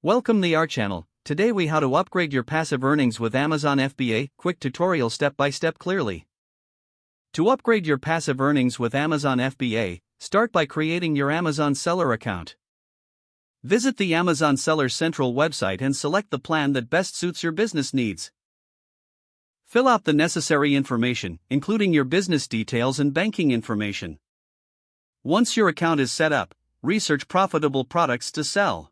Welcome to our channel. Today we how to upgrade your passive earnings with Amazon FBA, quick tutorial step by step clearly. To upgrade your passive earnings with Amazon FBA, start by creating your Amazon seller account. Visit the Amazon Seller Central website and select the plan that best suits your business needs. Fill out the necessary information, including your business details and banking information. Once your account is set up, research profitable products to sell.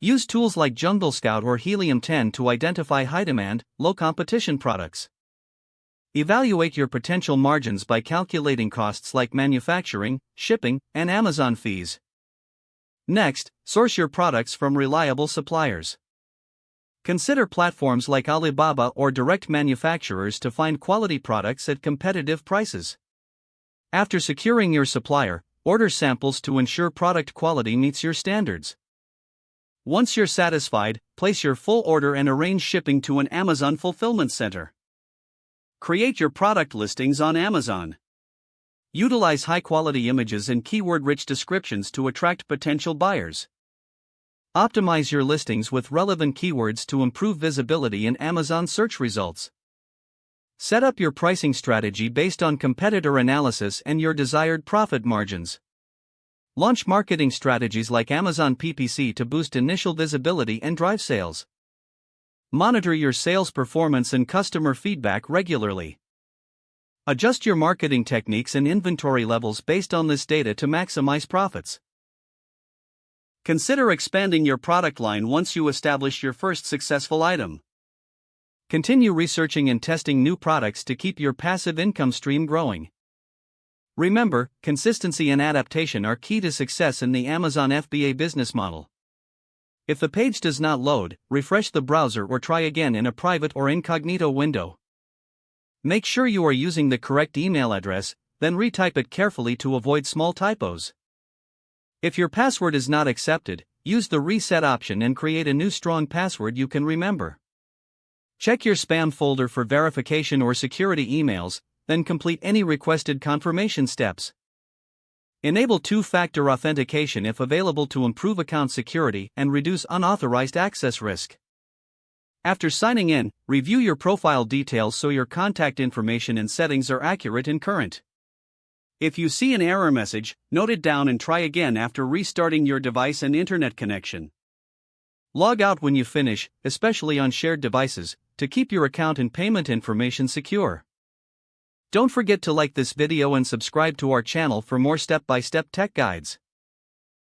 Use tools like Jungle Scout or Helium 10 to identify high-demand, low-competition products. Evaluate your potential margins by calculating costs like manufacturing, shipping, and Amazon fees. Next, source your products from reliable suppliers. Consider platforms like Alibaba or direct manufacturers to find quality products at competitive prices. After securing your supplier, order samples to ensure product quality meets your standards. Once you're satisfied, place your full order and arrange shipping to an Amazon fulfillment center. Create your product listings on Amazon. Utilize high-quality images and keyword-rich descriptions to attract potential buyers. Optimize your listings with relevant keywords to improve visibility in Amazon search results. Set up your pricing strategy based on competitor analysis and your desired profit margins. Launch marketing strategies like Amazon PPC to boost initial visibility and drive sales. Monitor your sales performance and customer feedback regularly. Adjust your marketing techniques and inventory levels based on this data to maximize profits. Consider expanding your product line once you establish your first successful item. Continue researching and testing new products to keep your passive income stream growing. Remember, consistency and adaptation are key to success in the Amazon FBA business model. If the page does not load, refresh the browser or try again in a private or incognito window. Make sure you are using the correct email address, then retype it carefully to avoid small typos. If your password is not accepted, use the reset option and create a new strong password you can remember. Check your spam folder for verification or security emails, then complete any requested confirmation steps. Enable two-factor authentication if available to improve account security and reduce unauthorized access risk. After signing in, review your profile details so your contact information and settings are accurate and current. If you see an error message, note it down and try again after restarting your device and internet connection. Log out when you finish, especially on shared devices, to keep your account and payment information secure. Don't forget to like this video and subscribe to our channel for more step-by-step tech guides.